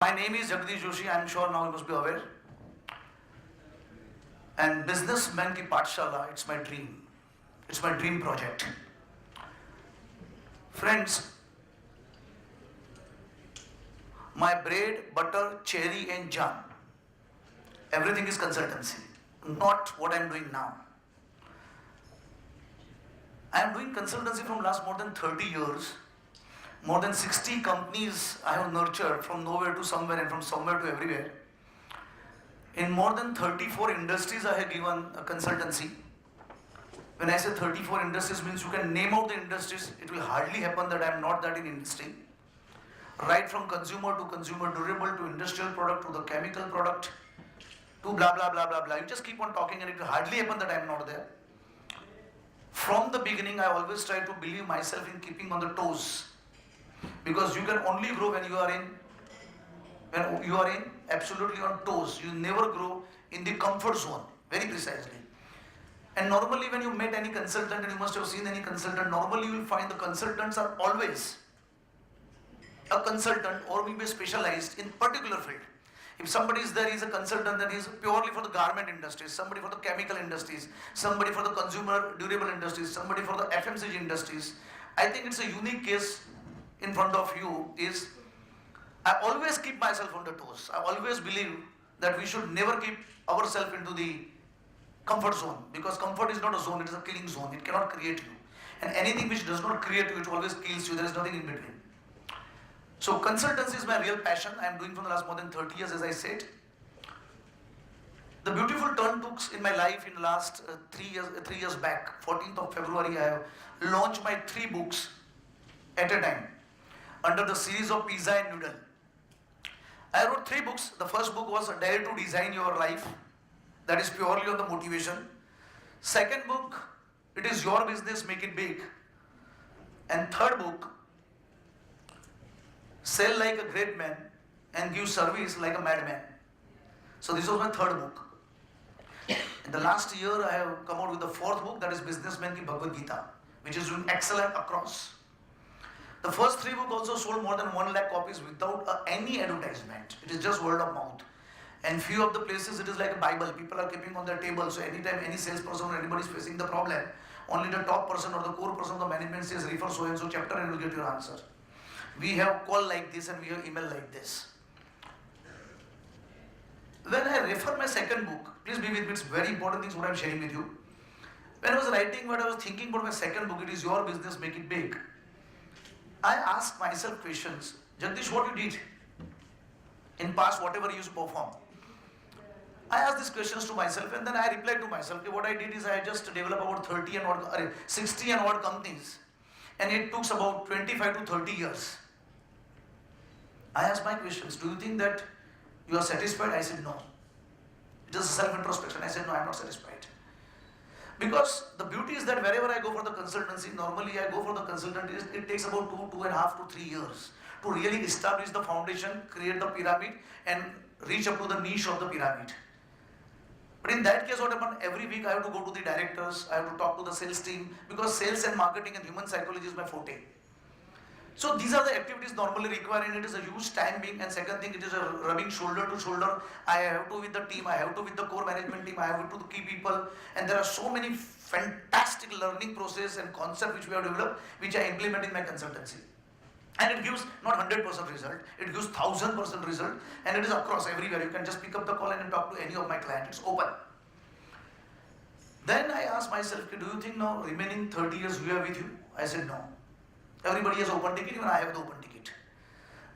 My name is Jagdish Joshi, I am sure now you must be aware. And Businessmen ki Pathshala, it's my dream. It's my dream project. Friends, my bread, butter, cherry and jam, everything is consultancy, not what I am doing now. I am doing consultancy from last more than 30 years. More than 60 companies I have nurtured from nowhere to somewhere and from somewhere to everywhere. In more than 34 industries I have given a consultancy. When I say 34 industries means you can name out the industries, it will hardly happen that I am not that in industry. Right from consumer to consumer durable to industrial product to the chemical product to blah blah blah blah blah. You just keep on talking and it will hardly happen that I am not there. From the beginning I always try to believe myself in keeping on the toes. Because you can only grow when you are in absolutely on toes. You never grow in the comfort zone, very precisely. And normally when you met any consultant, and you must have seen any consultant, normally you will find the consultants are always a consultant or maybe specialized in particular field. If somebody is there, he is a consultant, then he is purely for the garment industries, somebody for the chemical industries, somebody for the consumer durable industries, somebody for the FMCG industries. I think it's a unique case in front of you is, I always keep myself on the toes. I always believe that we should never keep ourselves into the comfort zone, because comfort is not a zone, it is a killing zone. It cannot create you. And anything which does not create you, it always kills you. There is nothing in between. So consultancy is my real passion. I am doing from the last more than 30 years, as I said. The beautiful turn took in my life in the last 3 years back. 14th of February, I have launched my 3 books at a time under the series of Pizza and Noodle. I wrote 3 books. The first book was Dare to Design Your Life. That is purely on the motivation. Second book, it is Your Business, Make It Big. And third book, Sell Like a Great Man and Give Service Like a Madman. So this was my third book. In the last year, I have come out with the 4th book, that is Businessmen ki Bhagavad Gita, which is doing excellent across. The first 3 books also sold more than 1 lakh copies without any advertisement. It is just word of mouth. And few of the places it is like a Bible. People are keeping on their table. So anytime any salesperson or anybody is facing the problem, only the top person or the core person of the management says refer so and so chapter and you will get your answer. We have call like this and we have email like this. When I refer my second book, please be with me, it's very important things what I am sharing with you. When I was writing what I was thinking about my second book, it is Your Business, Make It Big. I asked myself questions. Jagdish, what you did in past, whatever you used to perform. I asked these questions to myself and then I replied to myself. Okay, what I did is I just developed about 60 and odd companies, and it took about 25 to 30 years. I asked my questions. Do you think that you are satisfied? I said no. It is a self-introspection. I said no, I am not satisfied. Because the beauty is that wherever I go for the consultancy, normally I go for the consultant, it takes about 2.5 to 3 years to really establish the foundation, create the pyramid and reach up to the niche of the pyramid. But in that case, what happened? Every week I have to go to the directors, I have to talk to the sales team, because sales and marketing and human psychology is my forte. So these are the activities normally required, and it is a huge time being. And second thing, it is a rubbing shoulder to shoulder. I have to with the team, I have to with the core management team, I have to the key people, and there are so many fantastic learning process and concepts which we have developed, which I implement in my consultancy. And it gives not 100% result, it gives 1000% result, and it is across everywhere. You can just pick up the call and talk to any of my clients. It's open. Then I asked myself, do you think now remaining 30 years we are with you? I said no. Everybody has open ticket, even I have the open ticket.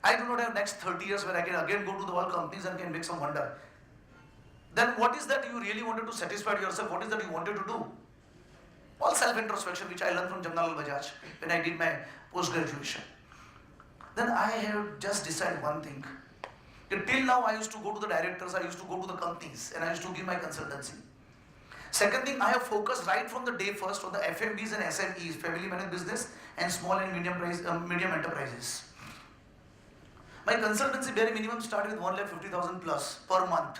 I do not have next 30 years where I can again go to the world companies and can make some wonder. Then what is that you really wanted to satisfy yourself? What is that you wanted to do? All self-introspection, which I learned from Jamnalal Bajaj when I did my post-graduation. Then I have just decided one thing. Till now I used to go to the directors, I used to go to the companies, and I used to give my consultancy. Second thing, I have focused right from the day first on the FMBs and SMEs, family managed business, and small and medium enterprises. My consultancy bare minimum started with 1,50,000 plus per month.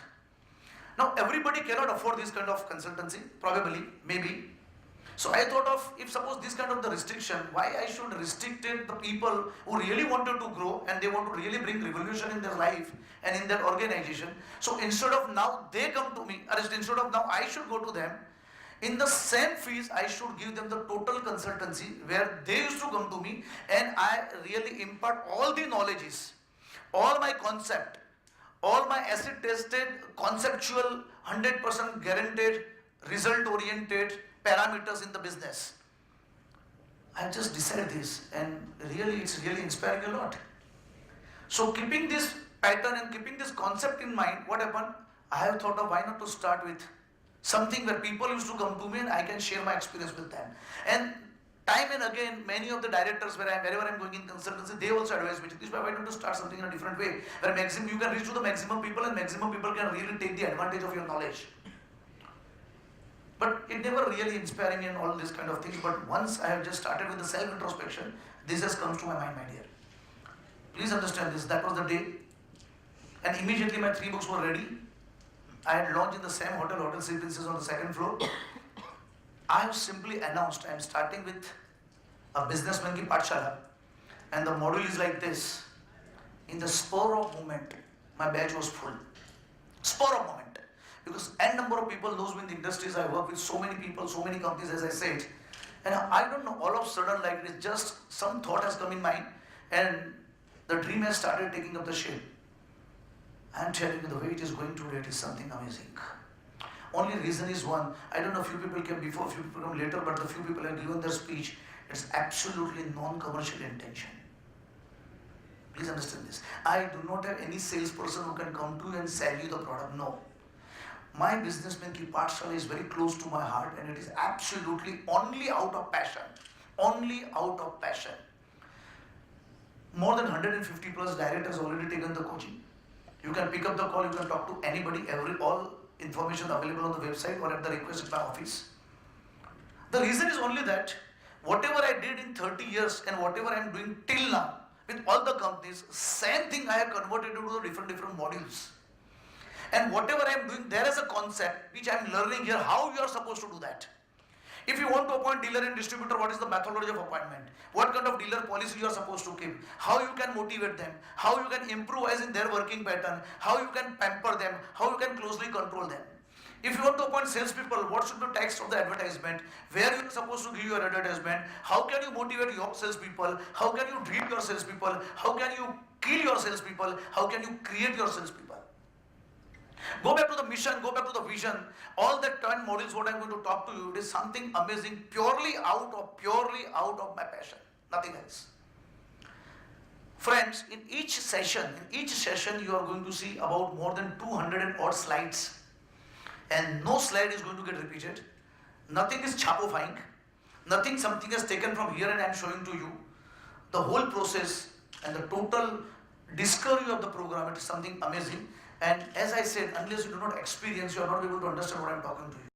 Now everybody cannot afford this kind of consultancy, probably, maybe. So I thought of, if suppose this kind of the restriction, why I should restrict it the people who really wanted to grow and they want to really bring revolution in their life and in their organization. So instead of now they come to me, or instead of now I should go to them, in the same fees I should give them the total consultancy where they used to come to me and I really impart all the knowledges, all my concept, all my acid tested, conceptual, 100% guaranteed, result oriented parameters in the business. I just decided this and really it's really inspiring a lot. So keeping this pattern and keeping this concept in mind, what happened? I have thought of why not to start with something where people used to come to me and I can share my experience with them. And time and again, many of the directors wherever I'm going in consultancy, they also advise me, this why not to start something in a different way, where you can reach to the maximum people and maximum people can really take the advantage of your knowledge. But it never really inspired me and all these kind of things. But once I have just started with the self-introspection, this has come to my mind, my dear. Please understand this, that was the day. And immediately my 3 books were ready. I had launched in the same Hotel Sea Princess on the 2nd floor. I have simply announced I am starting with a Businessmen ki Pathshala. And the module is like this. In the spur of moment, my batch was full. Spur of moment. Because n number of people knows me in the industries, I work with so many people, so many companies as I said. And I don't know, all of a sudden like it's just some thought has come in mind and the dream has started taking up the shape. I am telling you the way it is going today, it is something amazing. Only reason is one, I don't know, few people came before, few people come later, but the few people have given their speech, it's absolutely non-commercial intention. Please understand this. I do not have any salesperson who can come to you and sell you the product, no. My Businessmen ki Pathshala is very close to my heart and it is absolutely only out of passion. Only out of passion. More than 150 plus directors already taken the coaching. You can pick up the call, you can talk to anybody, all information available on the website or at the request at my office. The reason is only that whatever I did in 30 years and whatever I am doing till now with all the companies, same thing I have converted into the different modules. And whatever I am doing, there is a concept which I am learning here, how you are supposed to do that. If you want to appoint dealer and distributor, what is the methodology of appointment? What kind of dealer policy you are supposed to keep? How you can motivate them? How you can improvise in their working pattern? How you can pamper them? How you can closely control them? If you want to appoint salespeople, what should be the text of the advertisement? Where you are supposed to give your advertisement? How can you motivate your salespeople? How can you treat your salespeople? How can you kill your salespeople? How can you create your salespeople? Go back to the mission, go back to the vision. All that 10 modules, what I'm going to talk to you, it is something amazing, purely out of my passion, nothing else. Friends, in each session you are going to see about more than 200 and odd slides. And no slide is going to get repeated. Nothing is chapofying. Something is taken from here and I'm showing to you. The whole process and the total discovery of the program, it is something amazing. And as I said, unless you do not experience, you are not able to understand what I am talking to you.